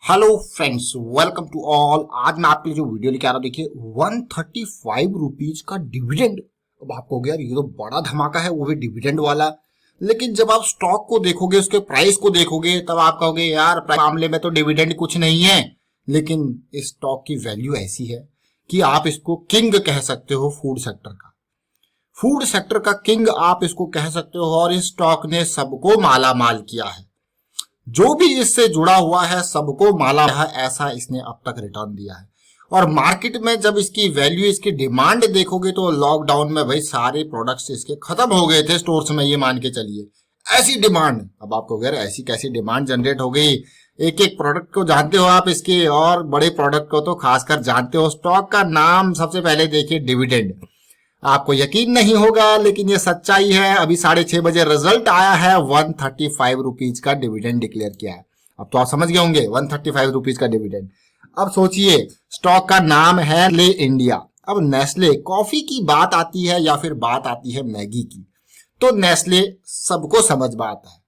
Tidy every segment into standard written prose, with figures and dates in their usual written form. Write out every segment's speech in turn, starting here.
Hello friends, welcome to all. आज मैं आपके लिए जो वीडियो लेके आ रहा हूँ, देखिए 135 रुपीज का डिविडेंड। अब आप कहोगे यार ये तो बड़ा धमाका है, वो भी डिविडेंड वाला। लेकिन जब आप स्टॉक को देखोगे, उसके प्राइस को देखोगे, तब आप कहोगे यार प्राइस मामले में तो डिविडेंड कुछ नहीं है। लेकिन इस स्टॉक की वैल्यू ऐसी है कि आप इसको किंग कह सकते हो फूड सेक्टर का। फूड सेक्टर का किंग आप इसको कह सकते हो। और इस स्टॉक ने सबको माला माल किया है, जो भी इससे जुड़ा हुआ है सबको माला है, ऐसा इसने अब तक रिटर्न दिया है। और मार्केट में जब इसकी वैल्यू, इसकी डिमांड देखोगे तो लॉकडाउन में भाई सारे प्रोडक्ट्स इसके खत्म हो गए थे स्टोर्स में, ये मान के चलिए। ऐसी डिमांड, अब आपको अगर ऐसी कैसी डिमांड जनरेट हो गई, एक एक प्रोडक्ट को जानते हो आप इसके, और बड़े प्रोडक्ट को तो खासकर जानते हो। स्टॉक का नाम सबसे पहले देखिए डिविडेंड। आपको यकीन नहीं होगा लेकिन ये सच्चाई है। अभी 6:30 बजे रिजल्ट आया है, 135 रुपीज का डिविडेंड डिक्लेयर किया है। अब तो आप समझ गए होंगे 135 रुपीज का डिविडेंड। अब सोचिए, स्टॉक का नाम है नेस्ले इंडिया। अब नेस्ले कॉफी की बात आती है या फिर बात आती है मैगी की, तो नेस्ले सबको समझ में आता है।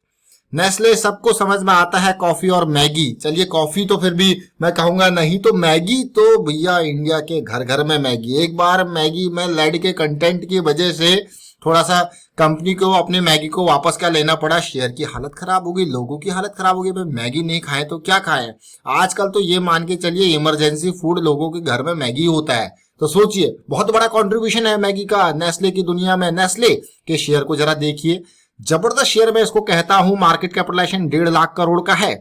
नेस्ले सबको समझ में आता है, कॉफी और मैगी। चलिए कॉफी तो फिर भी मैं कहूंगा नहीं, तो मैगी तो भैया इंडिया के घर घर में मैगी। एक बार मैगी में लेड के कंटेंट की वजह से थोड़ा सा कंपनी को अपने मैगी को वापस क्या लेना पड़ा, शेयर की हालत खराब हो गई, लोगों की हालत खराब हो गई। भाई मैगी नहीं खाए तो क्या खाए। आजकल तो ये मान के चलिए इमरजेंसी फूड लोगों के घर में मैगी होता है। तो सोचिए बहुत बड़ा कंट्रीब्यूशन है मैगी का नेस्ले की दुनिया में। नेस्ले के शेयर को जरा देखिए, जबरदस्त शेयर में इसको कहता हूं। मार्केट कैपिटलाइजेशन 1.5 लाख करोड़ का है।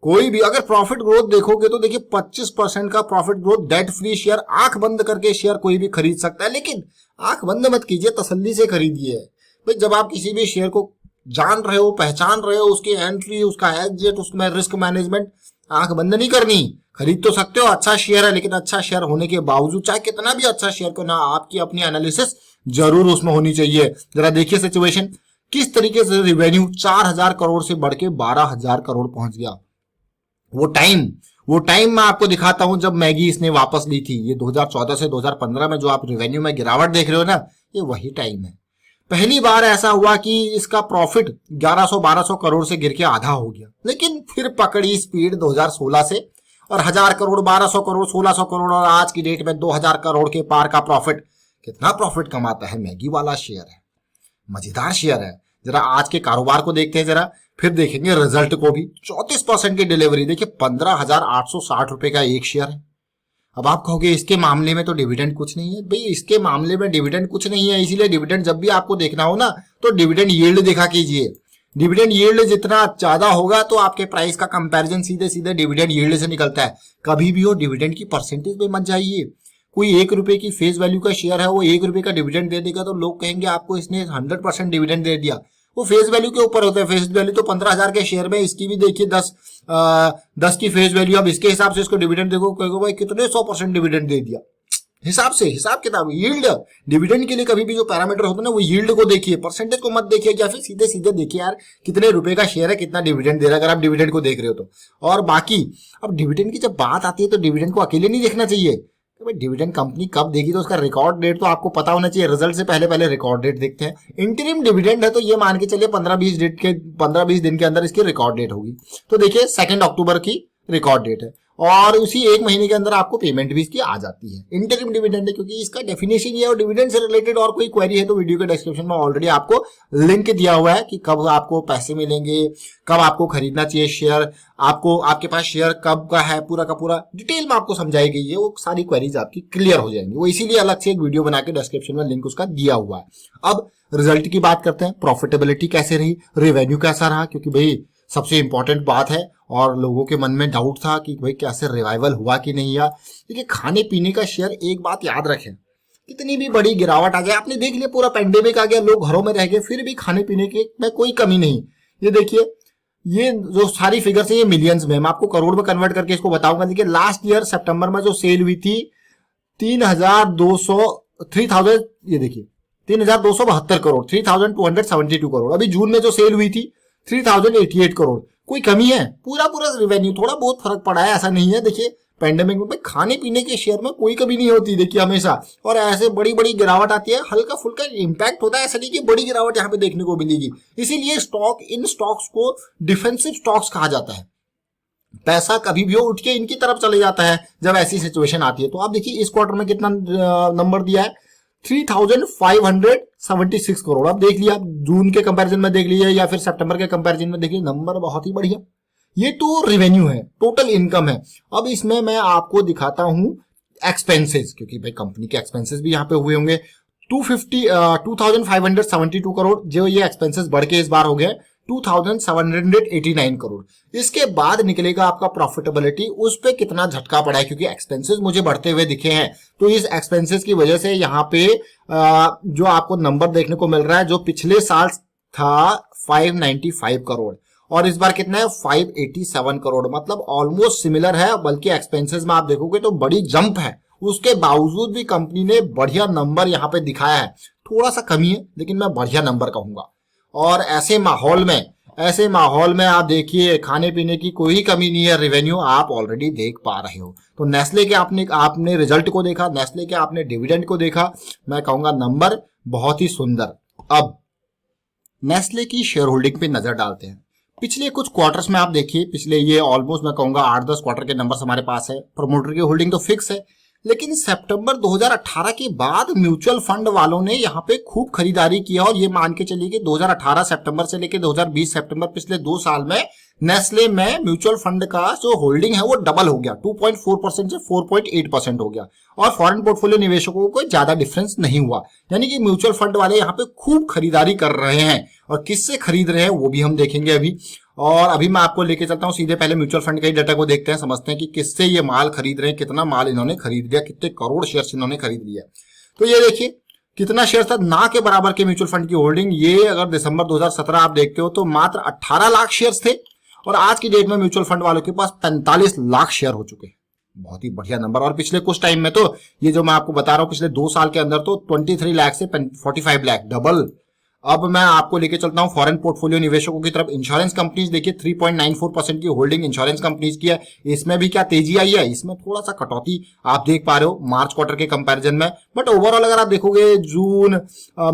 कोई भी अगर प्रॉफिट ग्रोथ देखोगे तो देखिए 25% का profit growth, debt free share, आंख बंद करके शेयर कोई भी खरीद सकता है। लेकिन आंख बंद मत कीजिए, तसल्ली से खरीदिए। भाई जब आप किसी भी शेयर को जान रहे हो, पहचान रहे हो, उसकी एंट्री, उसका एग्जिट, उसमें रिस्क मैनेजमेंट, आंख बंद नहीं करनी। खरीद तो सकते हो, अच्छा शेयर है, लेकिन अच्छा शेयर होने के बावजूद चाहे कितना भी अच्छा शेयर को ना, आपकी अपनी एनालिसिस जरूर उसमें होनी चाहिए। जरा देखिए सिचुएशन किस तरीके से रेवेन्यू 4,000 करोड़ से बढ़ के 12,000 करोड़ पहुंच गया। वो टाइम मैं आपको दिखाता हूं जब मैगी इसने वापस ली थी। ये 2014 से 2015 में जो आप रेवेन्यू में गिरावट देख रहे हो ना, ये वही टाइम है। पहली बार ऐसा हुआ कि इसका प्रॉफिट 1100-1200 करोड़ से गिर के आधा हो गया। लेकिन फिर पकड़ी स्पीड 2016 से, और 1000 करोड़, 1200 करोड़, 1600 करोड़, और आज की डेट में 2000 करोड़ के पार का प्रॉफिट। कितना प्रॉफिट कमाता है मैगी वाला शेयर है, मजेदार शेयर है। जरा आज के कारोबार को देखते हैं, जरा फिर देखेंगे रिजल्ट को भी। 34% की डिलीवरी, देखिए 15,860 रुपए का एक शेयर है। अब आप कहोगे इसके मामले में तो डिविडेंड कुछ नहीं है। भाई इसके मामले में डिविडेंड कुछ नहीं है, इसीलिए डिविडेंड जब भी आपको देखना हो ना, तो डिविडेंड यील्ड देखा कीजिए। डिविडेंड यील्ड जितना ज्यादा होगा तो आपके प्राइस का कंपैरिजन सीधे सीधे डिविडेंड यील्ड से निकलता है। कभी भी हो डिविडेंड की परसेंटेज पे मत जाइए। कोई 1 रुपए की फेस वैल्यू का शेयर है, वो 1 रुपए का डिविडेंड दे देगा तो लोग कहेंगे आपको इसने 100% डिविडेंड दे दिया। वो फेस वैल्यू के ऊपर होता है। फेस वैल्यू तो 15,000 के शेयर में, इसकी भी देखिए 10 की फेस वैल्यू। अब इसके हिसाब से इसको डिविडेंड देखो, कहोगे भाई कितने 100% डिविडेंड दे दिया। हिसाब से, हिसाब किताब, यील्ड। डिविडेंड के लिए कभी भी जो पैरामीटर होता है ना, वो यील्ड को देखिए, परसेंटेज को मत देखिए, या फिर सीधे सीधे देखिए यार कितने रुपए का शेयर है, कितना डिविडेंड दे रहा है, अगर आप डिविडेंड को देख रहे हो तो। और बाकी अब डिविडेंड की जब बात आती है तो डिविडेंड को अकेले नहीं देखना चाहिए। तो भाई डिविडेंड कंपनी कब देगी तो उसका रिकॉर्ड डेट तो आपको पता होना चाहिए। रिजल्ट से पहले पहले रिकॉर्ड डेट देखते हैं। इंटरिम डिविडेंड है तो ये मान के चलिए 15-20 दिन के अंदर इसकी रिकॉर्ड डेट होगी। तो देखिए 2 अक्टूबर की रिकॉर्ड डेट है, और उसी 1 महीने के अंदर आपको पेमेंट भी इसकी आ जाती है। इंटरिम डिविडेंड है क्योंकि इसका डेफिनेशन ये है। और डिविडेंड से रिलेटेड और कोई क्वेरी है तो वीडियो के डिस्क्रिप्शन में ऑलरेडी आपको लिंक दिया हुआ है कि कब आपको पैसे मिलेंगे, कब आपको खरीदना चाहिए शेयर, आपको आपके पास शेयर कब का है, पूरा का पूरा डिटेल में आपको समझाई गई है। वो सारी क्वेरीज आपकी क्लियर हो जाएंगी। वो इसीलिए अलग से एक वीडियो बना के डिस्क्रिप्शन में लिंक उसका दिया हुआ है। अब रिजल्ट की बात करते हैं। प्रॉफिटेबिलिटी कैसे रही, रेवेन्यू कैसा रहा, क्योंकि भाई सबसे इंपॉर्टेंट बात है। और लोगों के मन में डाउट था कि भाई कैसे रिवाइवल हुआ कि नहीं हुआ। देखिए खाने पीने का शेयर, एक बात याद रखें, कितनी भी बड़ी गिरावट आ जाए, आपने देख लिया पूरा पेंडेमिक आ गया, लोग घरों में रह गए, फिर भी खाने पीने के में कोई कमी नहीं। ये देखिए, ये जो सारी फिगर्स है ये मिलियंस में, मैं आपको करोड़ में कन्वर्ट करके इसको बताऊंगा। देखिए लास्ट ईयर सितंबर में जो सेल हुई थी 3,000, ये देखिए 3,272 करोड़, 3,272 करोड़। अभी जून में जो सेल हुई थी 3,088 करोड़। कोई कमी है, पूरा पूरा रिवेन्यू, थोड़ा बहुत फर्क पड़ा है, ऐसा नहीं है। देखिए पेंडेमिक में खाने पीने के शेयर में कोई कमी नहीं होती, देखिए हमेशा। और ऐसे बड़ी बड़ी गिरावट आती है, हल्का फुल्का इंपैक्ट होता है, ऐसा नहीं कि बड़ी गिरावट यहाँ पे देखने को मिलेगी। इसीलिए इन स्टॉक्स को डिफेंसिव स्टॉक्स कहा जाता है। पैसा कभी भी उठ के इनकी तरफ चले जाता है जब ऐसी सिचुएशन आती है। तो आप देखिए इस क्वार्टर में कितना नंबर दिया है, 3576 करोड़। अब देख लिया, जून के कंपैरिजन में देख लीजिए या फिर सितंबर के कंपैरिजन में देखिए, नंबर बहुत ही बढ़िया। ये तो रेवेन्यू है, टोटल इनकम है। अब इसमें मैं आपको दिखाता हूं एक्सपेंसेस, क्योंकि भाई कंपनी के एक्सपेंसेस भी यहाँ पे हुए होंगे। 2572 करोड़ जो ये एक्सपेंसेस बढ़ के इस बार हो गए 2789 करोड़। इसके बाद निकलेगा आपका प्रॉफिटेबिलिटी, उस पे कितना झटका पड़ा है, क्योंकि एक्सपेंसेस मुझे बढ़ते हुए दिखे हैं। तो इस एक्सपेंसेस की वजह से यहाँ पे जो आपको नंबर देखने को मिल रहा है, जो पिछले साल था 595 करोड़ और इस बार कितना है 587 करोड़, मतलब ऑलमोस्ट सिमिलर है। बल्कि एक्सपेंसेस में आप देखोगे तो बड़ी जंप है, उसके बावजूद भी कंपनी ने बढ़िया नंबर यहाँ पे दिखाया है। थोड़ा सा कमी है लेकिन मैं बढ़िया नंबर कहूंगा। और ऐसे माहौल में आप देखिए खाने पीने की कोई कमी नहीं है, रेवेन्यू आप ऑलरेडी देख पा रहे हो। तो नेस्ले के आपने रिजल्ट को देखा, नेस्ले के आपने डिविडेंड को देखा, मैं कहूंगा नंबर बहुत ही सुंदर। अब नेस्ले की शेयर होल्डिंग पे नजर डालते हैं। पिछले कुछ क्वार्टर्स में आप देखिए, पिछले ये ऑलमोस्ट मैं कहूंगा 8-10 क्वार्टर के नंबर्स हमारे पास है। प्रमोटर की होल्डिंग तो फिक्स है, लेकिन सितंबर 2018 के बाद म्यूचुअल फंड वालों ने यहाँ पे खूब खरीदारी किया और ये मान के चलिए कि 2018 सितंबर से लेकर 2020 सितंबर, पिछले 2 साल में नेस्ले में म्यूचुअल फंड का जो होल्डिंग है वो डबल हो गया, 2.4% से 4.8% हो गया। और फॉरेन पोर्टफोलियो निवेशकों को कोई ज्यादा डिफरेंस नहीं हुआ, यानी कि म्यूचुअल फंड वाले यहाँ पे खूब खरीदारी कर रहे हैं। और किससे खरीद रहे हैं वो भी हम देखेंगे अभी। और अभी मैं आपको लेके चलता हूँ सीधे, पहले म्यूचुअल फंड के डाटा को देखते हैं, समझते हैं कि किससे ये माल खरीद रहे हैं, कितना माल इन्होंने खरीद लिया, कितने करोड़ शेयर इन्होंने खरीद लिया। तो ये देखिए कितना शेयर था, ना के बराबर के म्यूचुअल फंड की होल्डिंग। ये अगर दिसंबर 2017 आप देखते हो तो मात्र 18 लाख शेयर थे और आज की डेट में म्यूचुअल फंड वालों के पास 45 लाख शेयर हो चुके हैं। बहुत ही बढ़िया नंबर। और पिछले कुछ टाइम में तो ये जो मैं आपको बता रहा हूँ, पिछले 2 साल के अंदर तो 23 लाख से 45 लाख, डबल। अब मैं आपको लेके चलता हूं फॉरेन पोर्टफोलियो निवेशकों की तरफ। इंश्योरेंस कंपनीज देखिए 3.94% की होल्डिंग इंश्योरेंस कंपनीज की है। इसमें भी क्या तेजी आई है, इसमें थोड़ा सा कटौती आप देख पा रहे हो मार्च क्वार्टर के कंपैरिजन में। बट ओवरऑल अगर आप देखोगे जून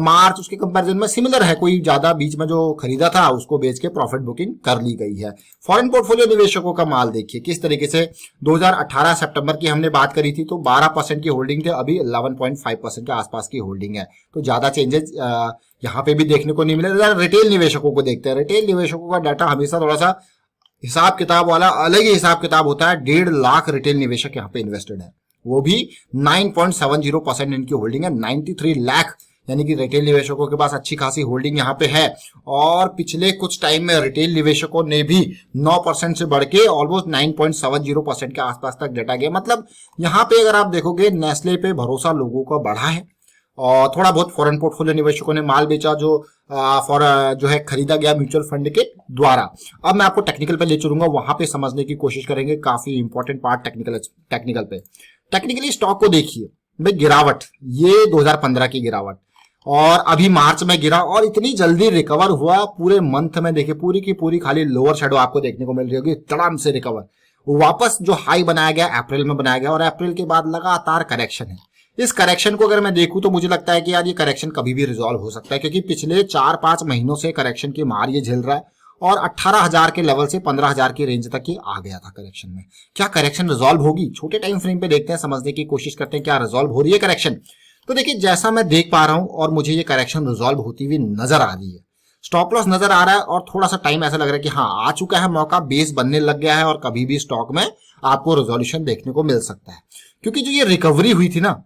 मार्च उसके कंपैरिजन में सिमिलर है, कोई ज्यादा बीच में जो खरीदा था उसको बेच के प्रॉफिट बुकिंग कर ली गई है। फॉरेन पोर्टफोलियो निवेशकों का माल देखिए किस तरीके से, 2018 सितंबर की हमने बात करी थी तो 12% की होल्डिंग थे, अभी 11.5% के आसपास की होल्डिंग है। तो ज्यादा चेंजेस यहाँ पे भी देखने को नहीं मिले। रिटेल निवेशकों को देखते हैं। रिटेल निवेशकों का डाटा हमेशा थोड़ा सा हिसाब किताब वाला अलग ही हिसाब किताब होता है। 1.5 लाख रिटेल निवेशक यहाँ पे इन्वेस्टेड है, वो भी 9.70% इनकी होल्डिंग है। 93 लाख यानी कि रिटेल निवेशकों के पास अच्छी खासी होल्डिंग यहाँ पे है। और पिछले कुछ टाइम में रिटेल निवेशकों ने भी 9% से बढ़ के ऑलमोस्ट 9.70% के आसपास तक डाटा गया। मतलब यहाँ पे अगर आप देखोगे नेस्ले पे भरोसा लोगों का बढ़ा है और थोड़ा बहुत फॉरेन पोर्टफोलियो निवेशकों ने माल बेचा जो है खरीदा गया म्यूचुअल फंड के द्वारा। अब मैं आपको टेक्निकल पे ले चलूंगा, वहां पे समझने की कोशिश करेंगे। काफी इंपॉर्टेंट पार्ट टेक्निकल पे। टेक्निकली स्टॉक को देखिए भाई, गिरावट ये 2015 की गिरावट और अभी मार्च में गिरा और इतनी जल्दी रिकवर हुआ। पूरे मंथ में देखिए पूरी की पूरी खाली लोअर शेडो आपको देखने को मिल रही होगी, तड़ाम से रिकवर। वापस जो हाई बनाया गया अप्रैल में बनाया गया और अप्रैल के बाद लगातार करेक्शन है। इस करेक्शन को अगर मैं देखूं तो मुझे लगता है कि यार ये करेक्शन कभी भी रिजॉल्व हो सकता है, क्योंकि पिछले 4-5 महीनों से करेक्शन की मार ये झेल रहा है और 18,000 के लेवल से 15,000 की रेंज तक ही आ गया था करेक्शन में। क्या करेक्शन रिजॉल्व होगी? छोटे टाइम फ्रेम पे देखते हैं, समझने की कोशिश करते हैं क्या रिजॉल्व हो रही है करेक्शन। तो देखिए जैसा मैं देख पा रहा हूं और मुझे ये करेक्शन रिजॉल्व होती हुई नजर आ रही है। स्टॉप लॉस नजर आ रहा है और थोड़ा सा टाइम ऐसा लग रहा है कि हाँ आ चुका है मौका, बेस बनने लग गया है और कभी भी स्टॉक में आपको रिजोल्यूशन देखने को मिल सकता है। क्योंकि जो ये रिकवरी हुई थी ना,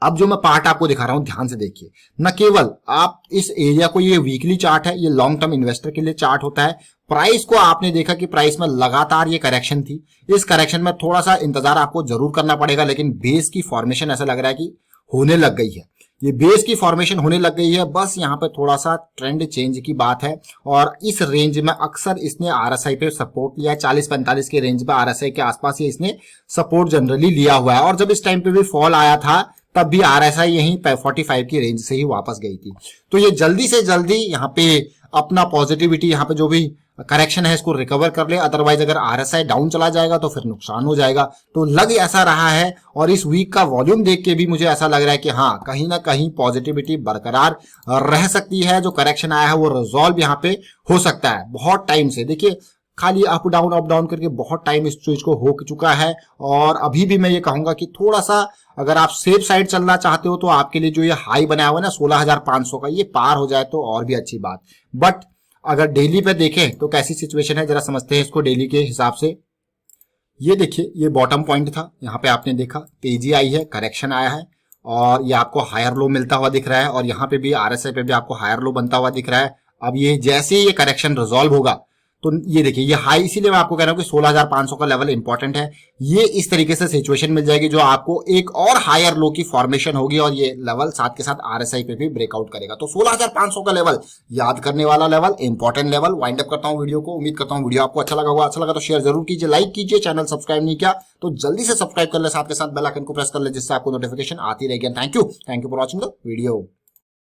अब जो मैं पार्ट आपको दिखा रहा हूं ध्यान से देखिए। न केवल आप इस एरिया को, ये वीकली चार्ट है, ये लॉन्ग टर्म इन्वेस्टर के लिए चार्ट होता है। प्राइस को आपने देखा कि प्राइस में लगातार ये करेक्शन थी। इस करेक्शन में थोड़ा सा इंतजार आपको जरूर करना पड़ेगा, लेकिन बेस की फॉर्मेशन ऐसा लग रहा है कि होने लग गई है। ये बेस की फॉर्मेशन होने लग गई है, बस यहाँ पे थोड़ा सा ट्रेंड चेंज की बात है। और इस रेंज में अक्सर इसने आरएसआई पे सपोर्ट लिया है, 40-45 के रेंज में आरएसआई के आसपास ये इसने सपोर्ट जनरली लिया हुआ है। और जब इस टाइम पे भी फॉल आया था तब भी आरएसआई यहीं 45 की रेंज से ही वापस गई थी। तो ये जल्दी से जल्दी यहाँ पे अपना पॉजिटिविटी, यहाँ पे जो भी करेक्शन है इसको रिकवर कर ले, अदरवाइज अगर आरएसआई डाउन चला जाएगा तो फिर नुकसान हो जाएगा। तो लग ऐसा रहा है और इस वीक का वॉल्यूम देख के भी मुझे ऐसा लग रहा है कि हाँ कहीं ना कहीं पॉजिटिविटी बरकरार रह सकती है। जो करेक्शन आया है वो रिजॉल्व यहाँ पे हो सकता है। बहुत टाइम से देखिए खाली अप डाउन करके बहुत टाइम इस चीज को हो चुका है। और अभी भी मैं ये कहूंगा कि थोड़ा सा अगर आप सेफ साइड चलना चाहते हो तो आपके लिए जो ये हाई बनाया हुआ है ना 16,500 का, ये पार हो जाए तो और भी अच्छी बात। बट अगर डेली पे देखें तो कैसी सिचुएशन है जरा समझते हैं इसको डेली के हिसाब से। ये देखिए, ये बॉटम पॉइंट था, यहाँ पे आपने देखा तेजी आई है, करेक्शन आया है और ये आपको हायर लो मिलता हुआ दिख रहा है और यहाँ पे भी आरएसआई पे भी आपको हायर लो बनता हुआ दिख रहा है। अब ये जैसे ही ये करेक्शन रिजॉल्व होगा तो ये देखिए ये हाई, इसीलिए मैं आपको कह रहा हूँ कि 16,500 का लेवल इंपॉर्टेंट है। ये इस तरीके से सिचुएशन मिल जाएगी जो आपको एक और हायर लो की फॉर्मेशन होगी और ये लेवल साथ के साथ आरएसआई पे भी ब्रेकआउट करेगा। तो 16,500 का लेवल याद करने वाला level, important level. Wind up करता हूँ वीडियो को, उम्मीद करता हूँ वीडियो आपको अच्छा लगा होगा। अच्छा लगा तो शेयर जरूर कीजिए, लाइक कीजिए, चैनल सब्सक्राइब नहीं किया तो जल्दी से सब्सक्राइब कर ले, साथ के साथ बेल आइकन को प्रेस कर ले जिससे आपको नोटिफिकेशन आती रहेगी। Thank you for watching the video.